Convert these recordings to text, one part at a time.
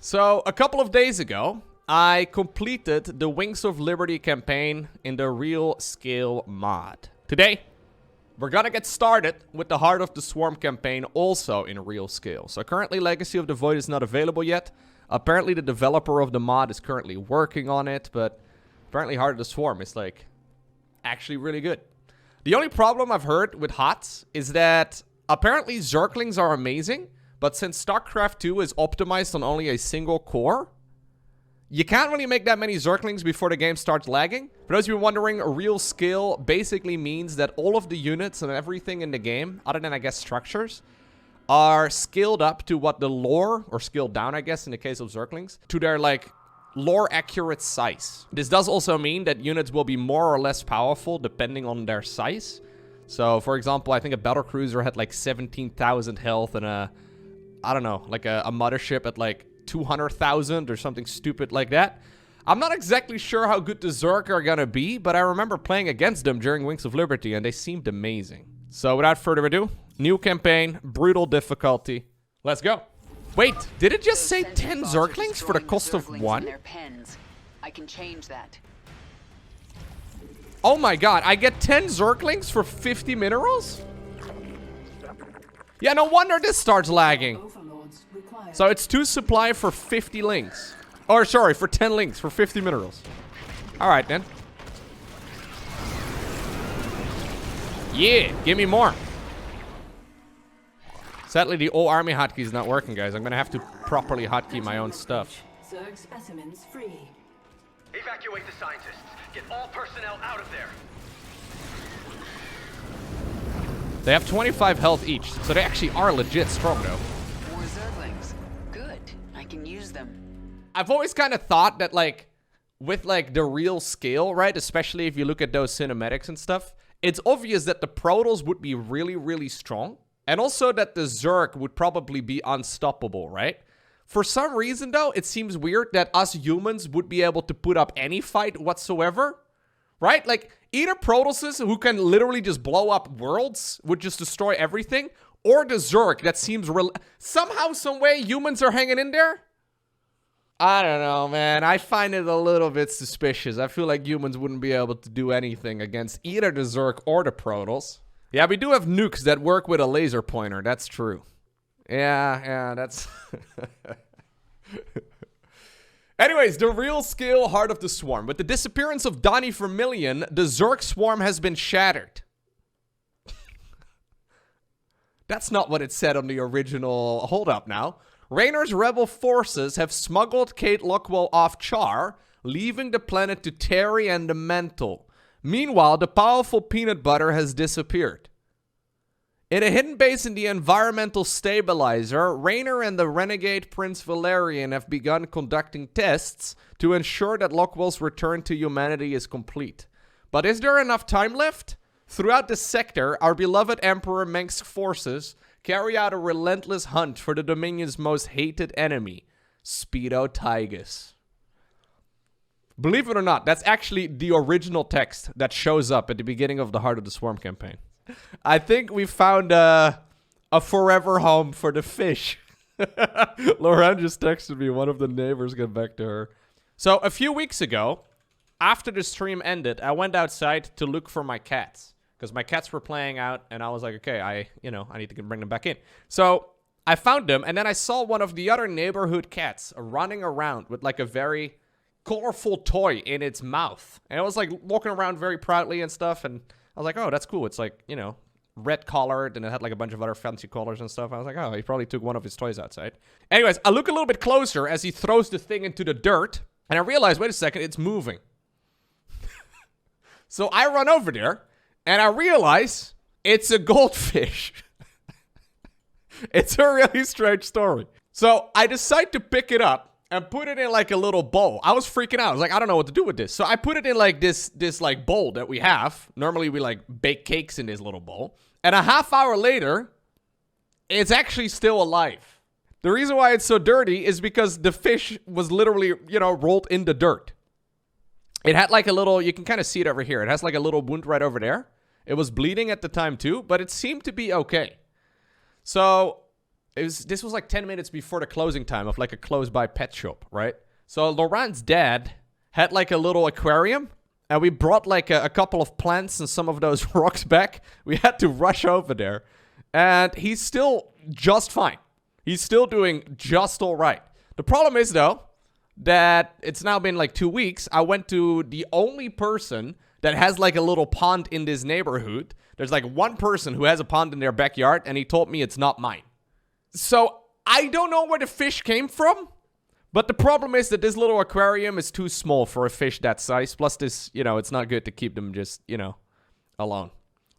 So, a couple of days ago, I completed the Wings of Liberty campaign in the Real Scale mod. Today, we're gonna get started with the Heart of the Swarm campaign also in Real Scale. So currently Legacy of the Void is not available yet. Apparently the developer of the mod is currently working on it, but apparently Heart of the Swarm is like actually really good. The only problem I've heard with HOTS is that apparently Zerglings are amazing, but since StarCraft 2 is optimized on only a single core, you can't really make that many Zerglings before the game starts lagging. For those of you wondering, a Real Scale basically means that all of the units and everything in the game, other than I guess structures, are scaled up to what the lore, or scaled down I guess in the case of Zerglings, to their like lore accurate size. This does also mean that units will be more or less powerful depending on their size. So for example, I think a battlecruiser had like 17,000 health and I don't know, like a mothership at like 200,000 or something stupid like that. I'm not exactly sure how good the Zerg are gonna be, but I remember playing against them during Wings of Liberty and they seemed amazing. So without further ado, new campaign, brutal difficulty. Let's go. Wait, did it just say 10 Zerglings for the cost of 1? I can change that. Oh my god, I get 10 Zerglings for 50 minerals? Yeah, no wonder this starts lagging. So it's 2 supply for 50 links. Or sorry, for 10 links for 50 minerals. Alright then. Yeah, give me more. Sadly, the all army hotkey is not working, guys. I'm gonna have to properly hotkey my own stuff. Zerg specimens free. Evacuate the scientists. Get all personnel out of there. They have 25 health each, so they actually are legit strong, though. More Zerglings. Good. I can use them. I've always kind of thought that, like, with, like, the Real Scale, right? Especially if you look at those cinematics and stuff, it's obvious that the Protoss would be really, really strong. And also that the Zerg would probably be unstoppable, right? For some reason, though, it seems weird that us humans would be able to put up any fight whatsoever. Right? Like, either Protosses who can literally just blow up worlds would just destroy everything, or the Zerg that seems somehow, some way humans are hanging in there? I don't know, man. I find it a little bit suspicious. I feel like humans wouldn't be able to do anything against either the Zerg or the Protoss. Yeah, we do have nukes that work with a laser pointer. That's true. Yeah, that's... Anyways, the Real Scale Heart of the Swarm. With the disappearance of Donnie Vermillion, the Zerg swarm has been shattered. That's not what it said on the original. Hold up now. Raynor's rebel forces have smuggled Kate Luckwell off Char, leaving the planet to Terry and the Mental. Meanwhile, the powerful peanut butter has disappeared. In a hidden base in the environmental stabilizer, Raynor and the renegade Prince Valerian have begun conducting tests to ensure that Luckwell's return to humanity is complete. But is there enough time left? Throughout the sector, our beloved Emperor Mengsk's forces carry out a relentless hunt for the Dominion's most hated enemy, Speedo Tygus. Believe it or not, that's actually the original text that shows up at the beginning of the Heart of the Swarm campaign. I think we found a forever home for the fish. Lauren just texted me. One of the neighbors got back to her. So a few weeks ago, after the stream ended, I went outside to look for my cats. Because my cats were playing out, and I was like, okay, I need to bring them back in. So I found them, and then I saw one of the other neighborhood cats running around with like a very colorful toy in its mouth. And it was like walking around very proudly and stuff, and I was like, oh, that's cool. It's like, you know, red colored, and it had like a bunch of other fancy colors and stuff. I was like, oh, he probably took one of his toys outside. Anyways, I look a little bit closer as he throws the thing into the dirt, and I realize, wait a second, it's moving. So I run over there, and I realize it's a goldfish. It's a really strange story. So I decide to pick it up and put it in like a little bowl. I was freaking out. I was like, I don't know what to do with this. So I put it in like this like bowl that we have. Normally we like bake cakes in this little bowl. And a half hour later, it's actually still alive. The reason why it's so dirty is because the fish was literally, you know, rolled in the dirt. It had like a little, you can kind of see it over here. It has like a little wound right over there. It was bleeding at the time too, but it seemed to be okay. So This was like 10 minutes before the closing time of like a close-by pet shop, right? So Laurent's dad had like a little aquarium, and we brought like a couple of plants and some of those rocks back. We had to rush over there, and he's still just fine. He's still doing just all right. The problem is, though, that it's now been like 2 weeks. I went to the only person that has like a little pond in this neighborhood. There's like one person who has a pond in their backyard, and he told me it's not mine. So I don't know where the fish came from, but the problem is that this little aquarium is too small for a fish that size. Plus this, you know, it's not good to keep them just, you know, alone.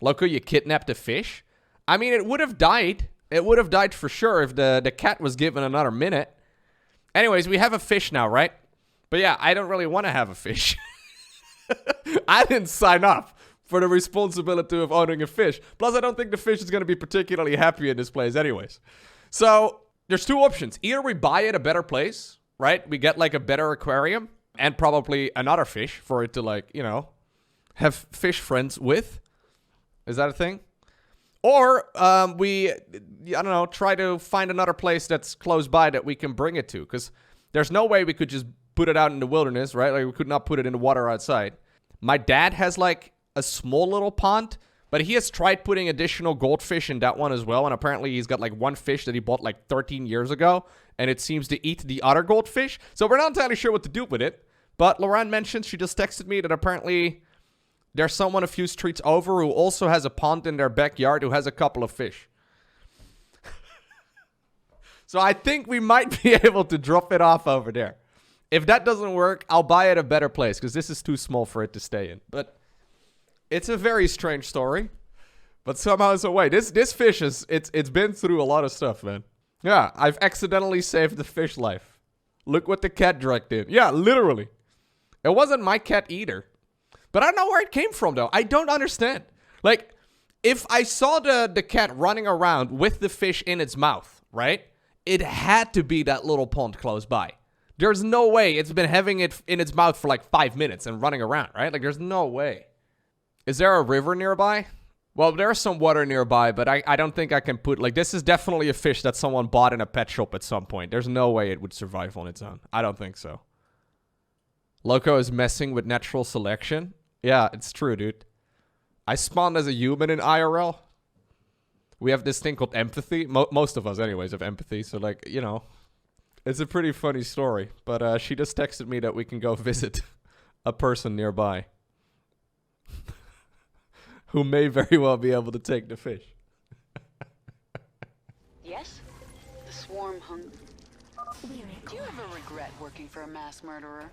Lowko, you kidnapped a fish? I mean, it would have died. It would have died for sure if the cat was given another minute. Anyways, we have a fish now, right? But yeah, I don't really want to have a fish. I didn't sign up for the responsibility of owning a fish. Plus, I don't think the fish is going to be particularly happy in this place anyways. So, there's two options. Either we buy it a better place, right? We get like a better aquarium and probably another fish for it to like, you know, have fish friends with. Is that a thing? Or we, I don't know, try to find another place that's close by that we can bring it to. Because there's no way we could just put it out in the wilderness, right? Like we could not put it in the water outside. My dad has like a small little pond, but he has tried putting additional goldfish in that one as well. And apparently he's got like one fish that he bought like 13 years ago, and it seems to eat the other goldfish. So we're not entirely sure what to do with it. But Lauren mentioned, she just texted me that apparently there's someone a few streets over who also has a pond in their backyard who has a couple of fish. So I think we might be able to drop it off over there. If that doesn't work, I'll buy it a better place because this is too small for it to stay in. But it's a very strange story, but somehow it's a way. This fish is, it's been through a lot of stuff, man. Yeah, I've accidentally saved the fish life. Look what the cat dragged in. Yeah, literally. It wasn't my cat either. But I don't know where it came from, though. I don't understand. Like, if I saw the cat running around with the fish in its mouth, right? It had to be that little pond close by. There's no way it's been having it in its mouth for like 5 minutes and running around, right? Like, there's no way. Is there a river nearby? Well, there's some water nearby, but I don't think I can put... Like, this is definitely a fish that someone bought in a pet shop at some point. There's no way it would survive on its own. I don't think so. Lowko is messing with natural selection. Yeah, it's true, dude. I spawned as a human in IRL. We have this thing called empathy. Most of us, anyways, have empathy. So, like, you know, it's a pretty funny story. But she just texted me that we can go visit a person nearby who may very well be able to take the fish. Yes? The swarm hung... Do you ever regret working for a mass murderer?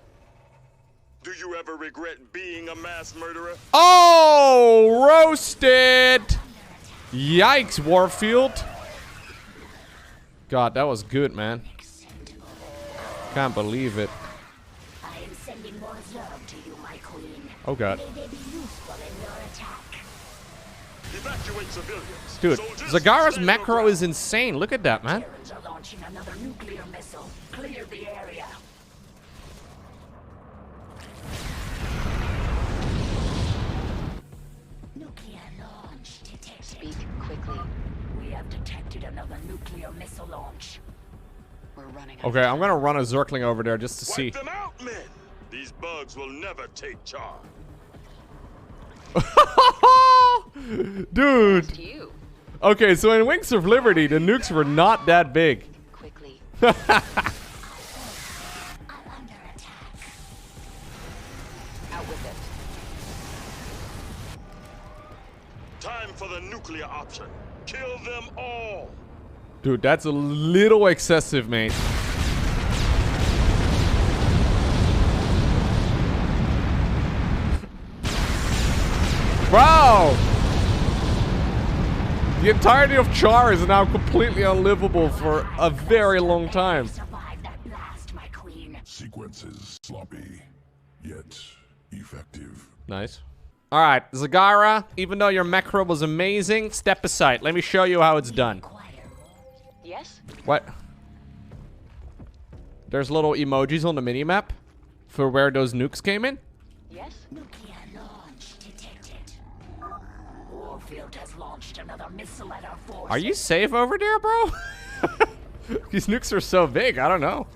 Do you ever regret being a mass murderer? Oh, roasted! Yikes, Warfield. God, that was good, man. Can't believe it. I am sending more love to you, my queen. Oh, God. May they be useful in your attack. Evacuate civilians. Dude, Soldiers, Zagara's stand macro your is insane. Look at that, man. Terrans are launching another nuclear missile. Clear the area. Nuclear launch detected. Speak quickly. We have detected another nuclear missile launch. We're running. Okay, I'm gonna run a Zerkling over there just to ground. see. Wipe them out, men. These bugs will never take charge. Dude. To you. Okay, so in Wings of Liberty, the nukes were not that big. Quickly. I'm under attack. Out with it. Time for the nuclear option. Kill them all. Dude, that's a little excessive, mate. Bro! The entirety of Char is now completely unlivable for a very long time. Survive that blast, my queen. Sequences sloppy, yet effective. Nice. Alright, Zagara, even though your macro was amazing, step aside. Let me show you how it's done. Yes? What? There's little emojis on the minimap for where those nukes came in. Yes? Nuclear launch detected. Warfield has launched another missile at our forces. Are you safe over there, bro? These nukes are so big, I don't know.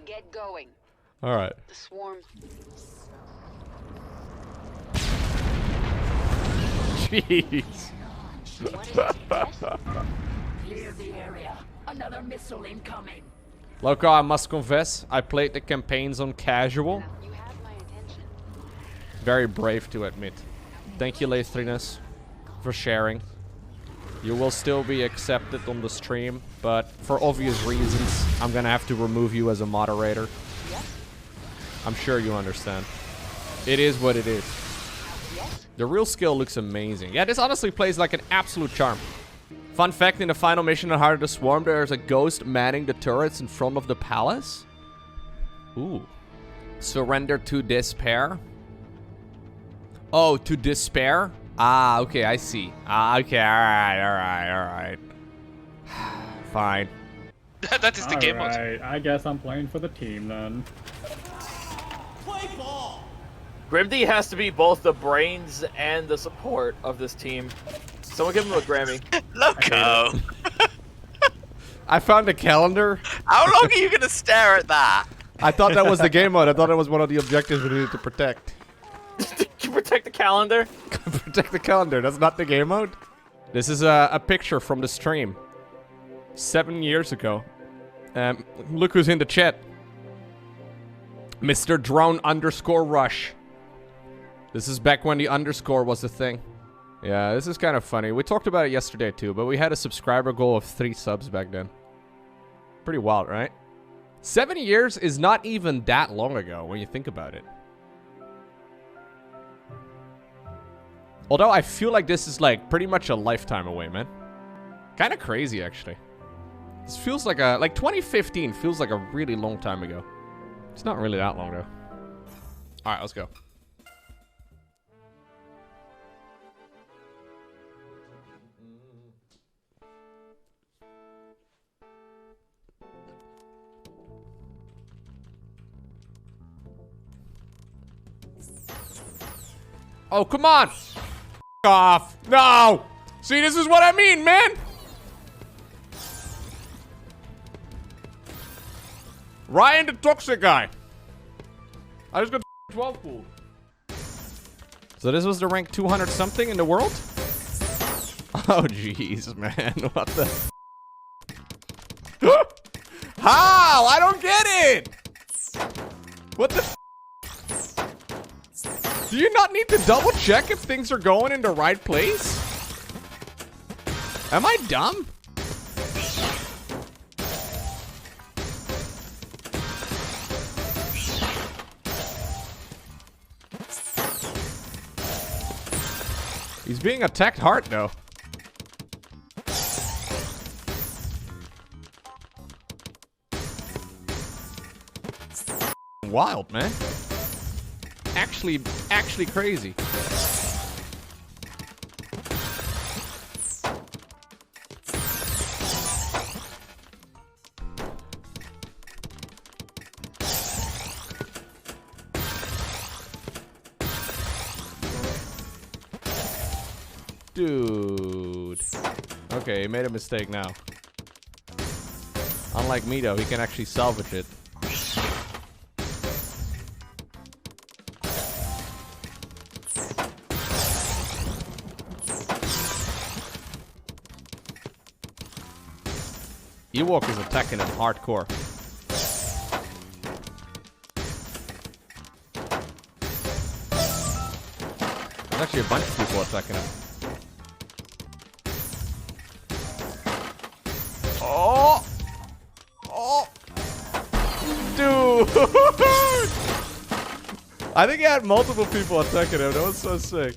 Get going. Alright. The swarm. Jeez. What is it? Yes? Clear the area. Another missile incoming. Lowko, I must confess, I played the campaigns on casual. You have my attention. Very brave to admit. Thank you, Lathriness, for sharing. You will still be accepted on the stream, but for obvious reasons, I'm gonna have to remove you as a moderator. Yes? I'm sure you understand. It is what it is. Yes? The real skill looks amazing. Yeah, this honestly plays like an absolute charm. Fun fact, in the final mission on Heart of the Swarm, there's a ghost manning the turrets in front of the palace. Ooh. Surrender to despair. Oh, to despair? Ah, okay, I see. Ah, okay, alright. Fine. That is the game mode. Alright, I guess I'm playing for the team then. Grimdy has to be both the brains and the support of this team. Someone give him a Grammy. Lowko! I found a calendar. How long are you gonna stare at that? I thought that was the game mode. I thought it was one of the objectives we needed to protect. To protect the calendar? Protect the calendar. That's not the game mode. This is a picture from the stream. 7 years ago. Look who's in the chat. Mr. Drone_Rush. This is back when the underscore was a thing. Yeah, this is kind of funny. We talked about it yesterday too, but we had a subscriber goal of 3 subs back then. Pretty wild, right? 7 years is not even that long ago when you think about it. Although I feel like this is like pretty much a lifetime away, man. Kind of crazy, actually. This feels like a... Like 2015 feels like a really long time ago. It's not really that long, though. Alright, let's go. Oh, come on! F off! No! See, this is what I mean, man! Ryan the toxic guy. I just got 12 pulled. So this was the rank 200 something in the world? Oh, jeez, man. What the... How? I don't get it! What the... Do you not need to double check if things are going in the right place? Am I dumb? He's being attacked hard though. Wild, man. Actually crazy. Dude. Okay, he made a mistake now. Unlike me though, he can actually salvage it. Ewok is attacking him hardcore. There's actually a bunch of people attacking him. Oh! Oh! Dude! I think he had multiple people attacking him. That was so sick.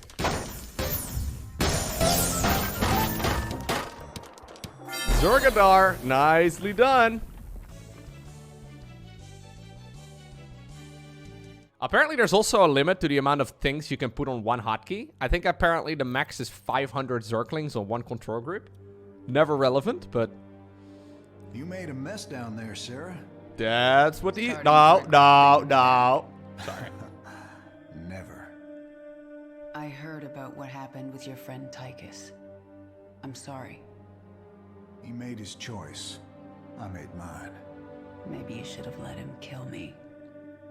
Zorgadar, nicely done. Apparently there's also a limit to the amount of things you can put on one hotkey. I think apparently the max is 500 Zerglings on one control group. Never relevant, but... You made a mess down there, Sarah. That's what he... No. Sorry. Never. I heard about what happened with your friend Tychus. I'm sorry. He made his choice. I made mine. Maybe you should have let him kill me.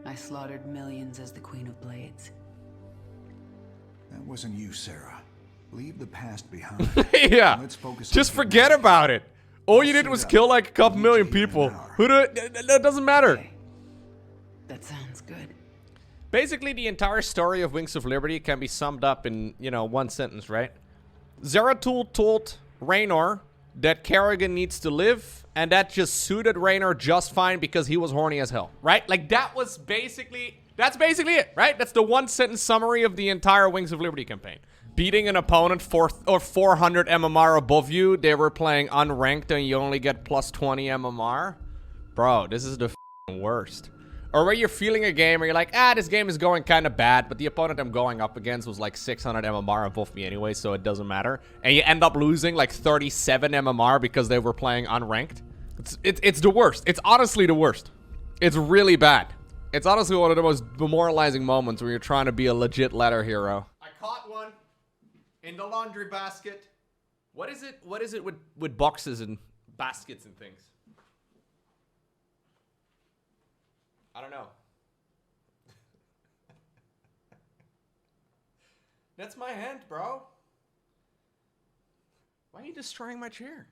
I slaughtered millions as the Queen of Blades. That wasn't you, Sarah. Leave the past behind. Yeah. Let's focus Just on forget about it. All you did was kill like a couple million people. That doesn't matter. Okay. That sounds good. Basically, the entire story of Wings of Liberty can be summed up in, you know, one sentence, right? Zeratul told Raynor that Kerrigan needs to live, and that just suited Raynor just fine because he was horny as hell, right? Like, that was basically... That's basically it, right? That's the one-sentence summary of the entire Wings of Liberty campaign. Beating an opponent 400 MMR above you, they were playing unranked and you only get plus 20 MMR. Bro, this is the worst. Or where you're feeling a game where you're like, this game is going kind of bad, but the opponent I'm going up against was like 600 MMR above me anyway, so it doesn't matter. And you end up losing like 37 MMR because they were playing unranked. It's the worst. It's honestly the worst. It's really bad. It's honestly one of the most demoralizing moments where you're trying to be a legit ladder hero. I caught one in the laundry basket. What is it? What is it with boxes and baskets and things? I don't know. That's my hand, bro. Why are you destroying my chair?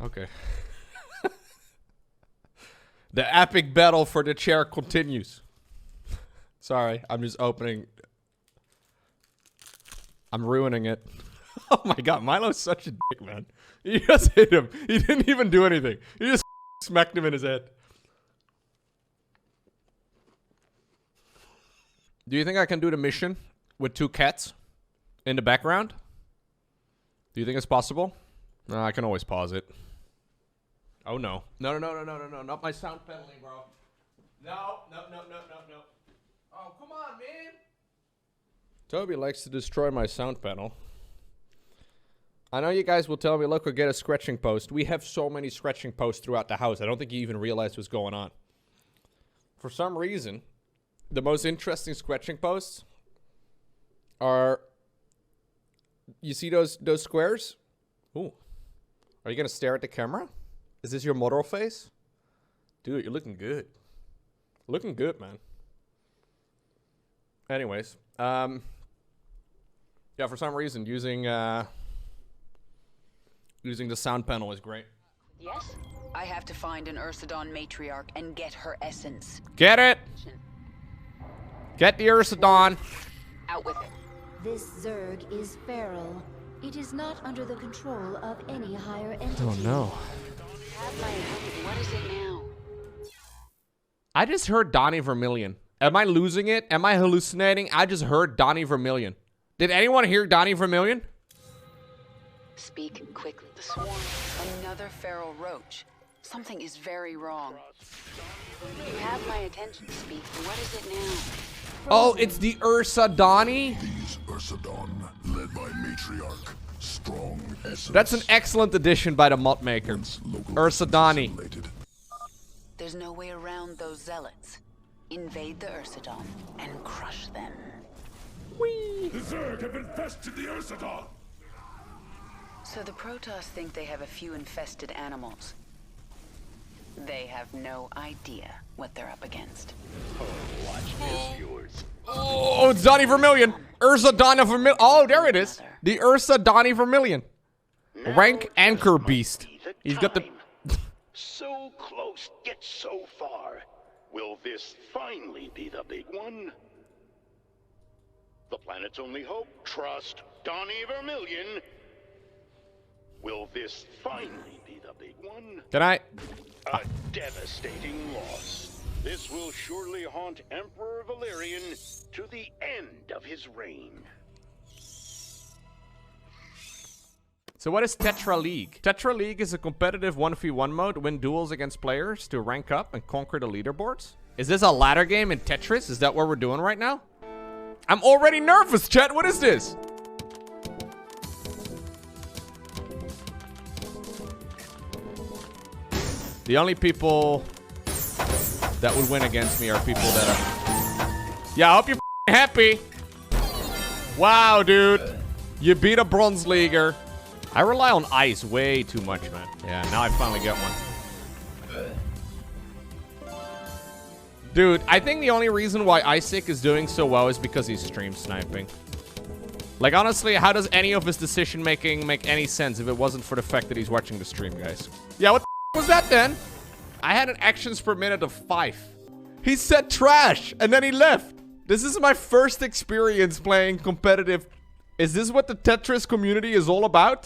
Okay. The epic battle for the chair continues. Sorry, I'm just opening. I'm ruining it. Oh my god, Milo's such a dick, man. He just hit him. He didn't even do anything. He just smacked him in his head. Do you think I can do the mission with 2 cats in the background? Do you think it's possible? No, I can always pause it. Oh no. No, not my sound pedaling, bro. No. Oh, come on, man. Toby likes to destroy my sound panel. I know you guys will tell me, look, we'll get a scratching post. We have so many scratching posts throughout the house. I don't think you even realize what's going on. For some reason, the most interesting scratching posts are... You see those squares? Ooh. Are you going to stare at the camera? Is this your model face? Dude, you're looking good. Looking good, man. Anyways, yeah, for some reason, using the sound panel is great. Yes? I have to find an Ursadon matriarch and get her essence. Get it! Get the Ursadon! Out with it. This Zerg is feral. It is not under the control of any higher entity. Oh no. What is it now? I just heard Donnie Vermillion. Am I losing it? Am I hallucinating? I just heard Donnie Vermillion. Did anyone hear Donnie Vermillion? Speak quickly. The swarm. Another feral roach. Something is very wrong. You have my attention. Speak. What is it now? Oh, it's the Ursadon. These Ursadon, led by matriarch, strong essence. That's an excellent addition by the mod maker. Ursadon. There's no way around those zealots. Invade the Ursadon and crush them. Whee! The Zerg have infested the Ursadon. So the Protoss think they have a few infested animals. They have no idea what they're up against. Oh, it's Donnie Vermillion. Ursadon Vermillion. Oh, there it is. The Ursadon Vermillion. Rank Anchor Beast. He's got the... So close, yet so far. Will this finally be the big one? The planet's only hope. Trust Donnie Vermillion. Will this finally be the big one? Can I... A devastating loss. This will surely haunt Emperor Valerian to the end of his reign. So what is Tetra League? Tetra League is a competitive 1v1 mode, win duels against players to rank up and conquer the leaderboards. Is this a ladder game in Tetris? Is that what we're doing right now? I'm already nervous, chat. What is this? The only people that would win against me are people that are... Yeah, I hope you're happy. Wow, dude. You beat a bronze leaguer. I rely on ice way too much, man. Yeah, now I finally get one. Dude, I think the only reason why Isaac is doing so well is because he's stream sniping. Like, honestly, how does any of his decision-making make any sense if it wasn't for the fact that he's watching the stream, guys? Yeah, what the was that, then? I had an actions per minute of 5. He said trash, and then he left. This is my first experience playing competitive. Is this what the Tetris community is all about?